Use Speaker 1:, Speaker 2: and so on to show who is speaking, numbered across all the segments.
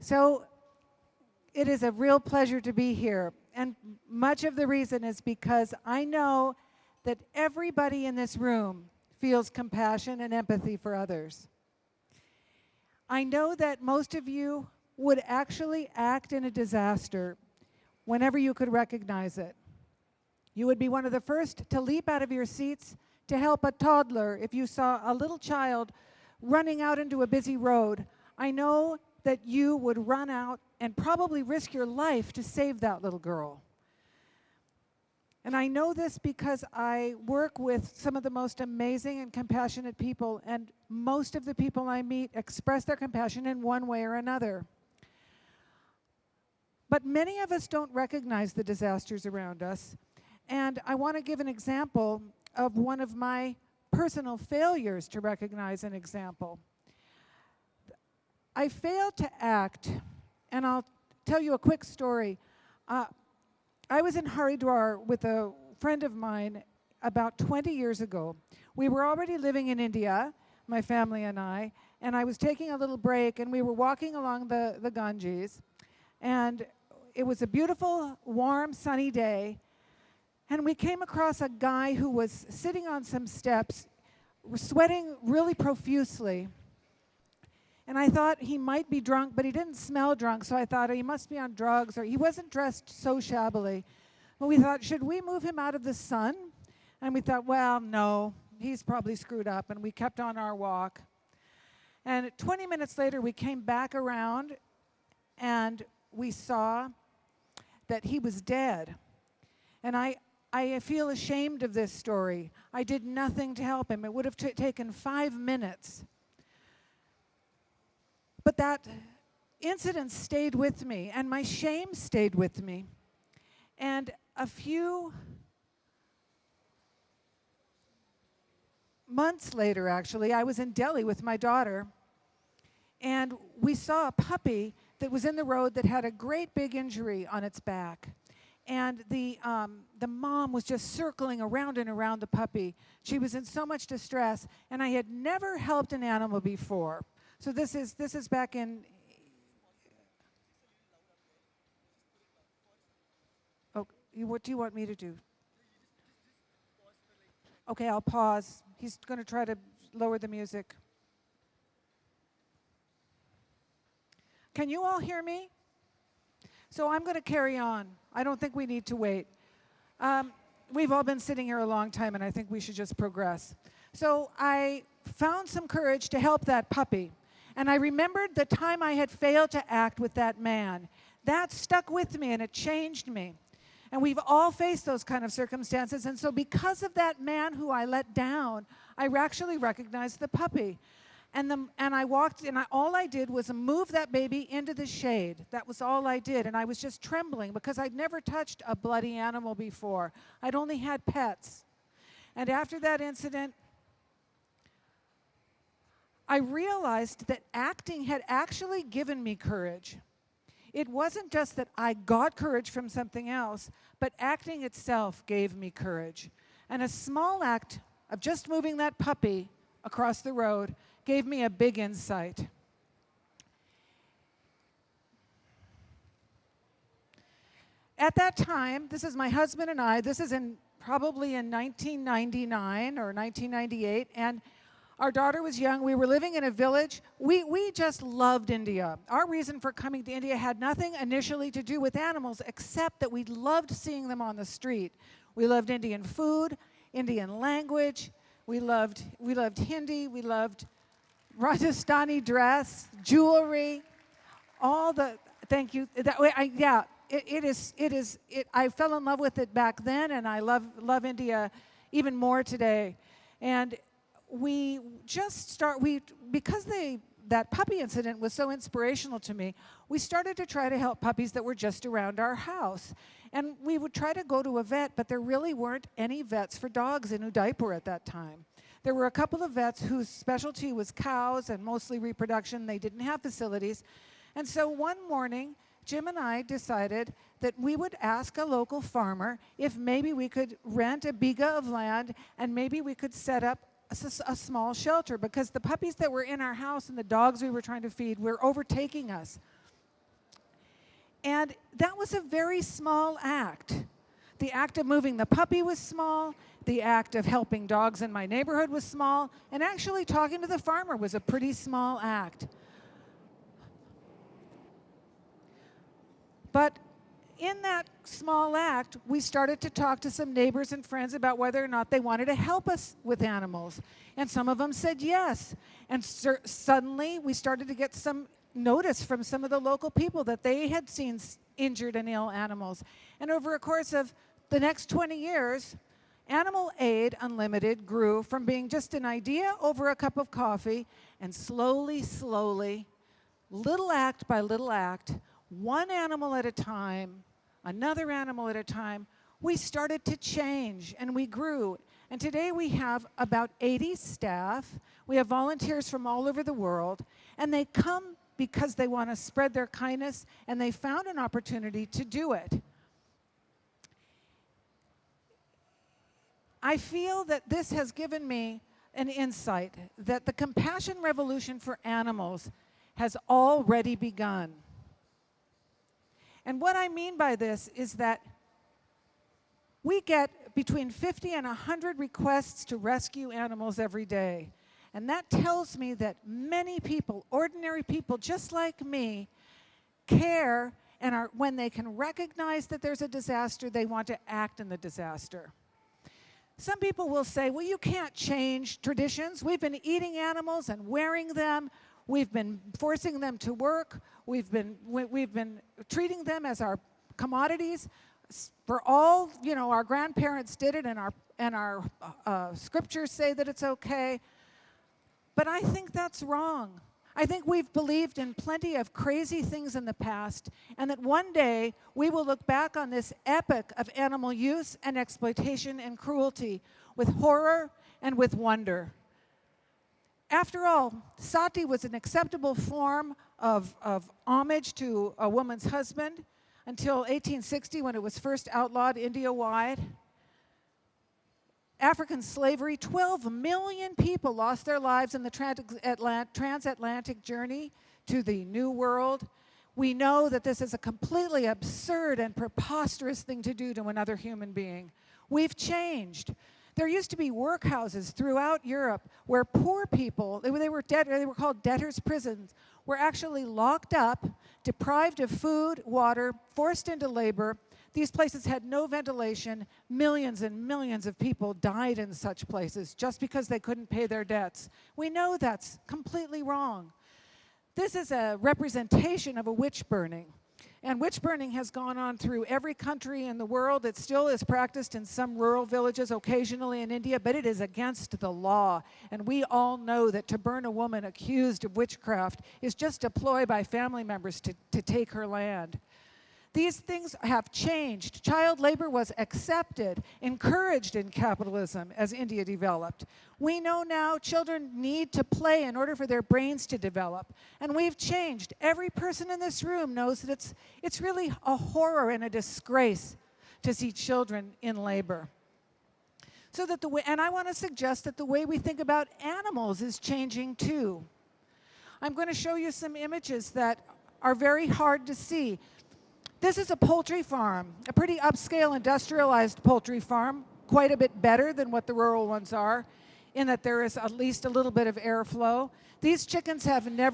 Speaker 1: So it is a real pleasure to be here. And much of the reason is because I know that everybody in this room feels compassion and empathy for others. I know that most of you would actually act in a disaster whenever you could recognize it. You would be one of the first to leap out of your seats to help a toddler if you saw a little child running out into a busy road. I know that you would run out and probably risk your life to save that little girl. And I know this because I work with some of the most amazing and compassionate people, and most of the people I meet express their compassion in one way or another. But many of us don't recognize the disasters around us, and I want to give an example of one of my personal failures to recognize an example. I failed to act, and I'll tell you a quick story. I was in Haridwar with a friend of mine about 20 years ago. We were already living in India, my family and I was taking a little break, and we were walking along the Ganges, and it was a beautiful, warm, sunny day, and we came across a guy who was sitting on some steps, sweating really profusely. And I thought he might be drunk, but he didn't smell drunk, so I thought he must be on drugs, or he wasn't dressed so shabbily. But we thought, should we move him out of the sun? And we thought, well, no, he's probably screwed up, and we kept on our walk. And 20 minutes later, we came back around, and we saw that he was dead. And I feel ashamed of this story. I did nothing to help him. It would have taken 5 minutes. But that incident stayed with me, and my shame stayed with me. And a few months later, actually, I was in Delhi with my daughter, and we saw a puppy that was in the road that had a great big injury on its back. And the mom was just circling around and around the puppy. She was in so much distress, and I had never helped an animal before. So this is back in. Oh, what do you want me to do? Okay, I'll pause. He's going to try to lower the music. Can you all hear me? So I'm going to carry on. I don't think we need to wait. We've all been sitting here a long time, and I think we should just progress. So I found some courage to help that puppy. And I remembered the time I had failed to act with that man. That stuck with me, and it changed me. And we've all faced those kind of circumstances. And so because of that man who I let down, I actually recognized the puppy. And I walked, and all I did was move that baby into the shade. That was all I did. And I was just trembling because I'd never touched a bloody animal before. I'd only had pets. And after that incident, I realized that acting had actually given me courage. It wasn't just that I got courage from something else, but acting itself gave me courage. And a small act of just moving that puppy across the road gave me a big insight. At that time, this is my husband and I, this is probably in 1999 or 1998, and our daughter was young. We were living in a village. We just loved India. Our reason for coming to India had nothing initially to do with animals, except that we loved seeing them on the street. We loved Indian food, Indian language. We loved Hindi. We loved Rajasthani dress, jewelry, all the. Thank you. I fell in love with it back then, and I love India even more today. And we just because that puppy incident was so inspirational to me, we started to try to help puppies that were just around our house. And we would try to go to a vet, but there really weren't any vets for dogs in Udaipur at that time. There were a couple of vets whose specialty was cows and mostly reproduction. They didn't have facilities. And so one morning, Jim and I decided that we would ask a local farmer if maybe we could rent a biga of land and maybe we could set up a small shelter, because the puppies that were in our house and the dogs we were trying to feed were overtaking us. And that was a very small act. The act of moving the puppy was small. The act of helping dogs in my neighborhood was small. And actually talking to the farmer was a pretty small act. But in that small act, we started to talk to some neighbors and friends about whether or not they wanted to help us with animals. And some of them said yes. And suddenly we started to get some notice from some of the local people that they had seen injured and ill animals. And over a course of the next 20 years, Animal Aid Unlimited grew from being just an idea over a cup of coffee, and slowly, slowly, little act by little act, one animal at a time, another animal at a time, we started to change and we grew. And today we have about 80 staff. We have volunteers from all over the world, and they come because they want to spread their kindness, and they found an opportunity to do it. I feel that this has given me an insight that the compassion revolution for animals has already begun. And what I mean by this is that we get between 50 and 100 requests to rescue animals every day. And that tells me that many people, ordinary people just like me, care, and when they can recognize that there's a disaster, they want to act in the disaster. Some people will say, well, you can't change traditions. We've been eating animals and wearing them. We've been forcing them to work. We've been treating them as our commodities. For all, our grandparents did it, and our scriptures say that it's okay. But I think that's wrong. I think we've believed in plenty of crazy things in the past, and that one day we will look back on this epic of animal use and exploitation and cruelty with horror and with wonder. After all, sati was an acceptable form of homage to a woman's husband until 1860, when it was first outlawed India-wide. African slavery, 12 million people lost their lives in the transatlantic journey to the New World. We know that this is a completely absurd and preposterous thing to do to another human being. We've changed. There used to be workhouses throughout Europe where poor people, they were called debtors' prisons, were actually locked up, deprived of food, water, forced into labor. These places had no ventilation. Millions and millions of people died in such places just because they couldn't pay their debts. We know that's completely wrong. This is a representation of a witch burning. And witch burning has gone on through every country in the world. It still is practiced in some rural villages, occasionally in India, but it is against the law. And we all know that to burn a woman accused of witchcraft is just a ploy by family members to take her land. These things have changed. Child labor was accepted, encouraged in capitalism as India developed. We know now children need to play in order for their brains to develop. And we've changed. Every person in this room knows that it's really a horror and a disgrace to see children in labor. So that and I want to suggest that the way we think about animals is changing too. I'm going to show you some images that are very hard to see. This is a poultry farm, a pretty upscale industrialized poultry farm, quite a bit better than what the rural ones are, in that there is at least a little bit of airflow. These chickens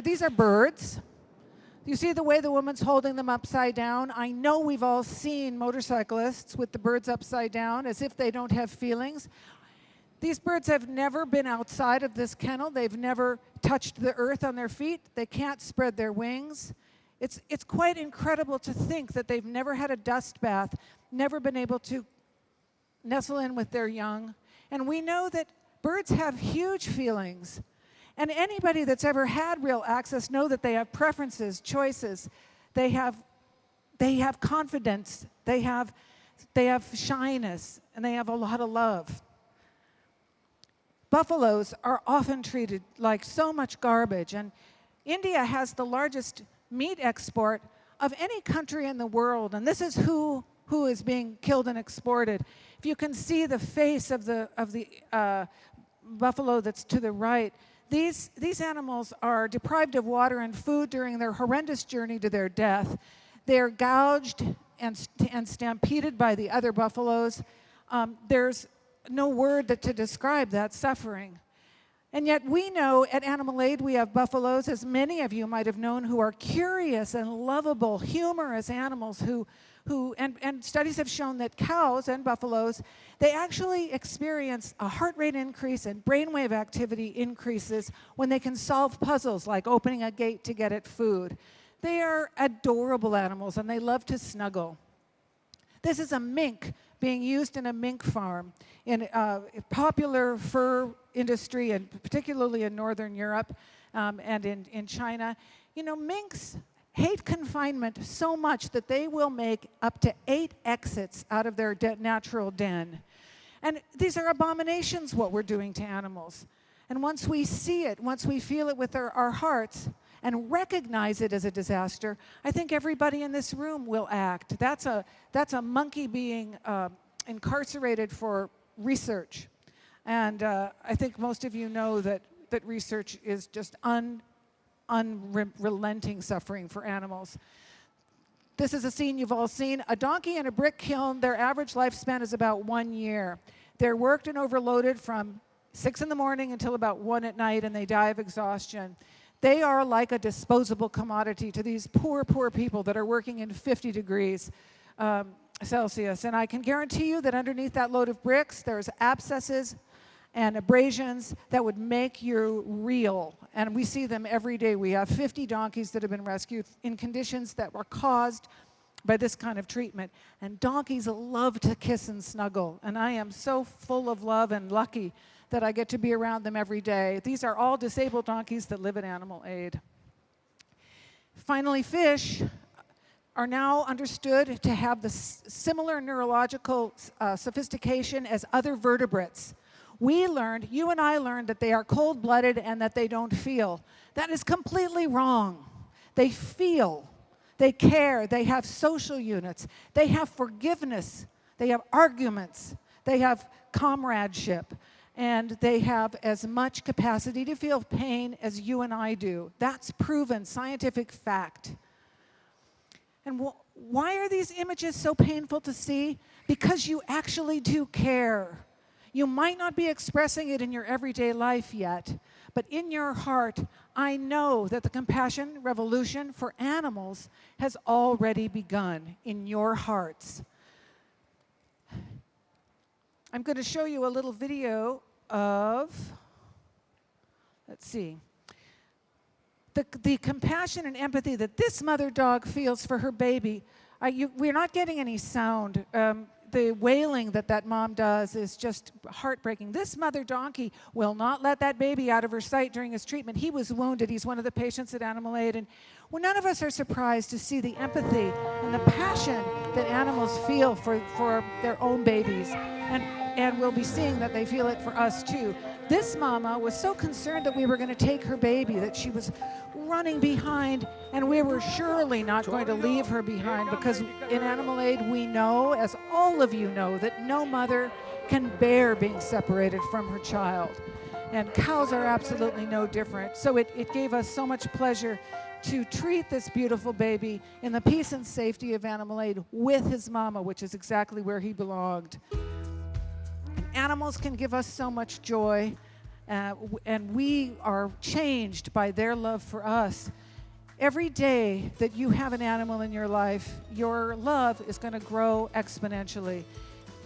Speaker 1: these are birds. You see the way the woman's holding them upside down? I know we've all seen motorcyclists with the birds upside down as if they don't have feelings. These birds have never been outside of this kennel. They've never touched the earth on their feet. They can't spread their wings. It's quite incredible to think that they've never had a dust bath, never been able to nestle in with their young. And we know that birds have huge feelings. And anybody that's ever had real access know that they have preferences, choices. They have confidence. They have shyness, and they have a lot of love. Buffaloes are often treated like so much garbage, and India has the largest meat export of any country in the world, and this is who is being killed and exported. If you can see the face of the buffalo that's to the right, these animals are deprived of water and food during their horrendous journey to their death. They're gouged and stampeded by the other buffaloes. There's no word to describe that suffering. And yet we know at Animal Aid we have buffaloes, as many of you might have known, who are curious and lovable, humorous animals and studies have shown that cows and buffaloes, they actually experience a heart rate increase and brainwave activity increases when they can solve puzzles like opening a gate to get at food. They are adorable animals and they love to snuggle. This is a mink being used in a mink farm in popular fur industry, and particularly in Northern Europe and in China. You know, minks hate confinement so much that they will make up to 8 exits out of their natural den. And these are abominations, what we're doing to animals. And once we see it, once we feel it with our hearts, and recognize it as a disaster, I think everybody in this room will act. That's a monkey being incarcerated for research. And I think most of you know that research is just unrelenting suffering for animals. This is a scene you've all seen. A donkey in a brick kiln, their average lifespan is about 1 year. They're worked and overloaded from 6 in the morning until about 1 at night, and they die of exhaustion. They are like a disposable commodity to these poor, poor people that are working in 50 degrees Celsius. And I can guarantee you that underneath that load of bricks, there's abscesses and abrasions that would make you reel. And we see them every day. We have 50 donkeys that have been rescued in conditions that were caused by this kind of treatment. And donkeys love to kiss and snuggle. And I am so full of love and lucky that I get to be around them every day. These are all disabled donkeys that live at Animal Aid. Finally, fish are now understood to have the similar neurological sophistication as other vertebrates. We learned, you and I learned, that they are cold-blooded and that they don't feel. That is completely wrong. They feel, they care, they have social units, they have forgiveness, they have arguments, they have comradeship, and they have as much capacity to feel pain as you and I do. That's proven scientific fact. And why are these images so painful to see? Because you actually do care. You might not be expressing it in your everyday life yet, but in your heart, I know that the compassion revolution for animals has already begun in your hearts. I'm going to show you a little video of, let's see, the compassion and empathy that this mother dog feels for her baby. We're not getting any sound. The wailing that mom does is just heartbreaking. This mother donkey will not let that baby out of her sight during his treatment. He was wounded. He's one of the patients at Animal Aid. And none of us are surprised to see the empathy and the passion that animals feel for their own babies. And we'll be seeing that they feel it for us too. This mama was so concerned that we were going to take her baby that she was running behind, and we were surely not going to leave her behind, because in Animal Aid we know, as all of you know, that no mother can bear being separated from her child. And cows are absolutely no different. So it gave us so much pleasure to treat this beautiful baby in the peace and safety of Animal Aid with his mama, which is exactly where he belonged. Animals can give us so much joy, and we are changed by their love for us. Every day that you have an animal in your life, your love is going to grow exponentially.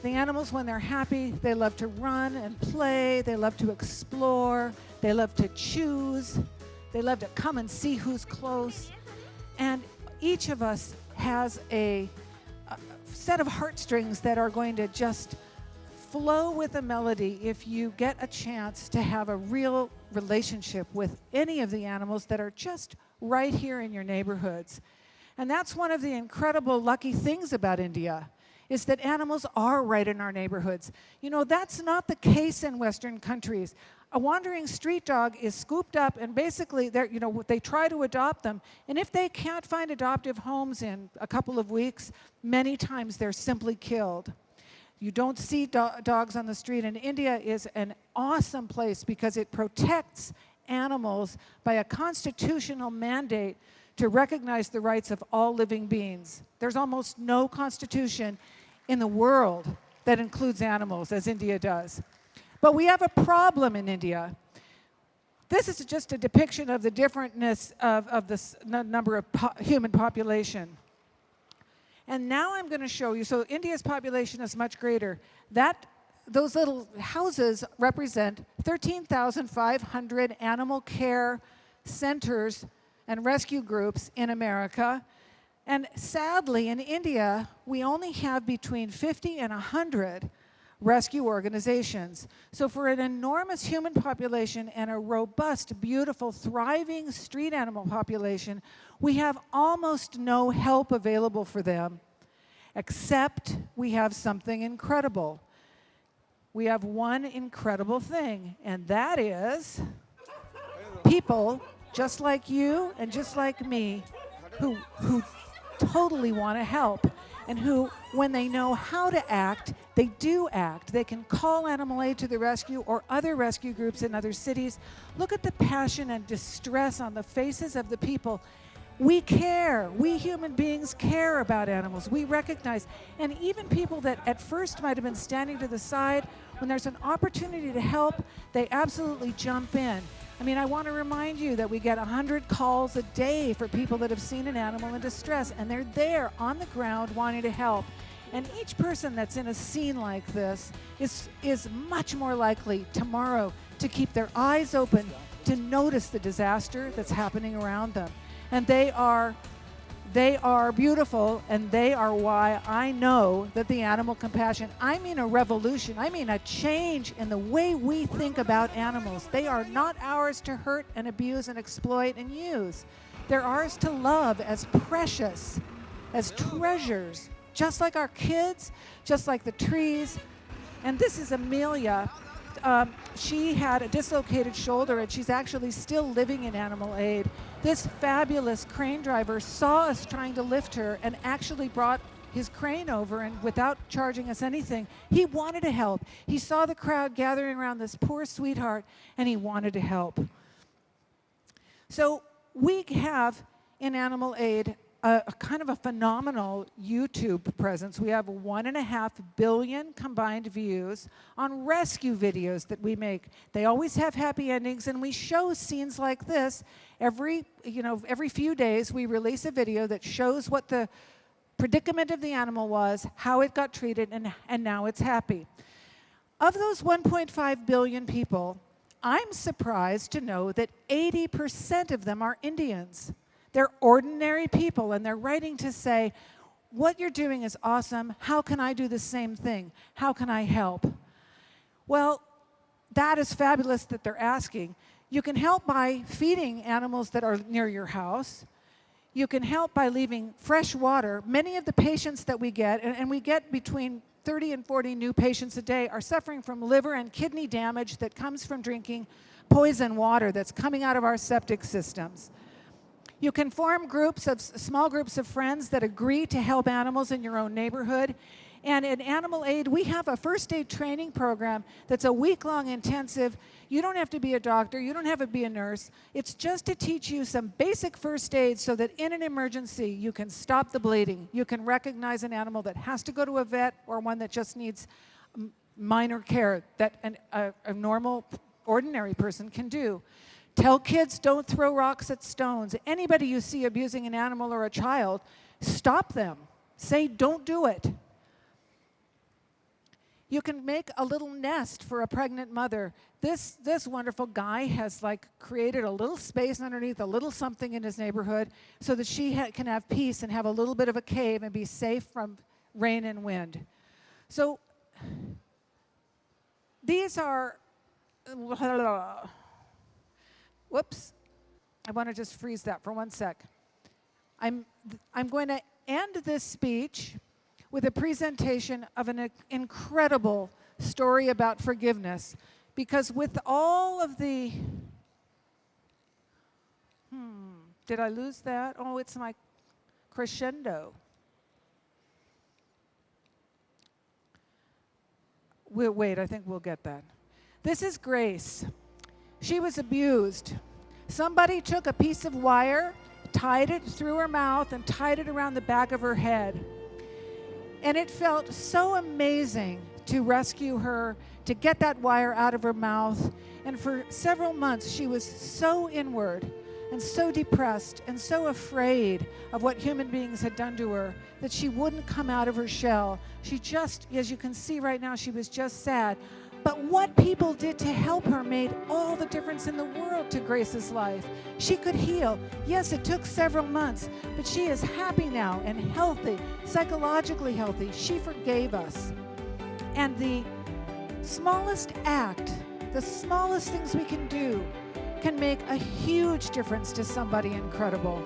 Speaker 1: The animals, when they're happy, they love to run and play, they love to explore, they love to choose, they love to come and see who's close. And each of us has a set of heartstrings that are going to just flow with a melody if you get a chance to have a real relationship with any of the animals that are just right here in your neighborhoods. And that's one of the incredible lucky things about India, is that animals are right in our neighborhoods. You know, that's not the case in Western countries. A wandering street dog is scooped up, and basically they try to adopt them. And if they can't find adoptive homes in a couple of weeks, many times they're simply killed. You don't see dogs on the street, and India is an awesome place because it protects animals by a constitutional mandate to recognize the rights of all living beings. There's almost no constitution in the world that includes animals, as India does. But we have a problem in India. This is just a depiction of the differentness of the number of human population. And now I'm going to show you, so India's population is much greater. Those little houses represent 13,500 animal care centers and rescue groups in America. And sadly, in India, we only have between 50 and 100 rescue organizations. So for an enormous human population and a robust, beautiful, thriving street animal population, we have almost no help available for them, except we have something incredible. We have one incredible thing, and that is people just like you and just like me who totally want to help, and who, when they know how to act, they do act. They can call Animal Aid to the rescue or other rescue groups in other cities. Look at the passion and distress on the faces of the people. We care. We human beings care about animals. We recognize. And even people that at first might have been standing to the side, when there's an opportunity to help, they absolutely jump in. I mean, I want to remind you that we get 100 calls a day for people that have seen an animal in distress, and they're there on the ground wanting to help. And each person that's in a scene like this is much more likely tomorrow to keep their eyes open to notice the disaster that's happening around them. And they are beautiful, and they are why I know that the animal compassion, I mean a revolution, I mean a change in the way we think about animals. They are not ours to hurt and abuse and exploit and use. They're ours to love as precious, as treasures, just like our kids, just like the trees. And this is Amelia. She had a dislocated shoulder, and she's actually still living in Animal Aid. This fabulous crane driver saw us trying to lift her and actually brought his crane over, and without charging us anything, he wanted to help. He saw the crowd gathering around this poor sweetheart, and he wanted to help. So we have in Animal Aid a kind of a phenomenal YouTube presence. We have 1.5 billion combined views on rescue videos that we make. They always have happy endings, and we show scenes like this every few days. We release a video that shows what the predicament of the animal was, how it got treated, and now it's happy. Of those 1.5 billion people, I'm surprised to know that 80% of them are Indians. They're ordinary people, and they're writing to say, what you're doing is awesome. How can I do the same thing? How can I help? Well, that is fabulous that they're asking. You can help by feeding animals that are near your house. You can help by leaving fresh water. Many of the patients that we get, and we get between 30 and 40 new patients a day, are suffering from liver and kidney damage that comes from drinking poison water that's coming out of our septic systems. You can form small groups of friends that agree to help animals in your own neighborhood. And in Animal Aid, we have a first aid training program that's a week-long intensive. You don't have to be a doctor. You don't have to be a nurse. It's just to teach you some basic first aid so that in an emergency, you can stop the bleeding. You can recognize an animal that has to go to a vet or one that just needs minor care that a normal, ordinary person can do. Tell kids, don't throw rocks at stones. Anybody you see abusing an animal or a child, stop them. Say, don't do it. You can make a little nest for a pregnant mother. This wonderful guy has created a little space underneath a little something in his neighborhood so that she can have peace and have a little bit of a cave and be safe from rain and wind. So these are... Whoops, I want to just freeze that for 1 sec. I'm going to end this speech with a presentation of an incredible story about forgiveness, because with all of the, did I lose that? Oh, it's my crescendo. Wait, I think we'll get that. This is Grace. She was abused. Somebody took a piece of wire, tied it through her mouth and tied it around the back of her head. And it felt so amazing to rescue her, to get that wire out of her mouth. And for several months, she was so inward and so depressed and so afraid of what human beings had done to her that she wouldn't come out of her shell. She just, as you can see right now, she was just sad. But what people did to help her made all the difference in the world to Grace's life. She could heal. Yes, it took several months, but she is happy now and healthy, psychologically healthy. She forgave us. And the smallest act, the smallest things we can do, can make a huge difference to somebody incredible.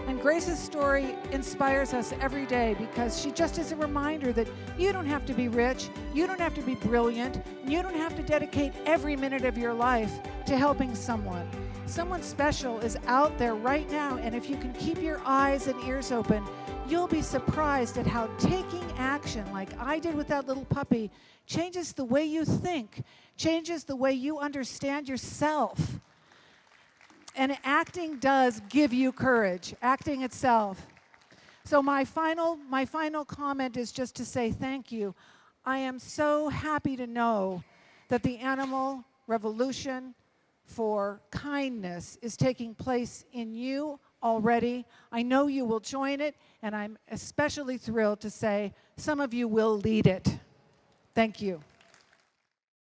Speaker 1: And Grace's story inspires us every day because she just is a reminder that you don't have to be rich, you don't have to be brilliant, you don't have to dedicate every minute of your life to helping someone. Someone special is out there right now, and if you can keep your eyes and ears open, you'll be surprised at how taking action, like I did with that little puppy, changes the way you think, changes the way you understand yourself. And acting does give you courage, acting itself. So my final comment is just to say thank you. I am so happy to know that the animal revolution for kindness is taking place in you already. I know you will join it, and I'm especially thrilled to say some of you will lead it. Thank you.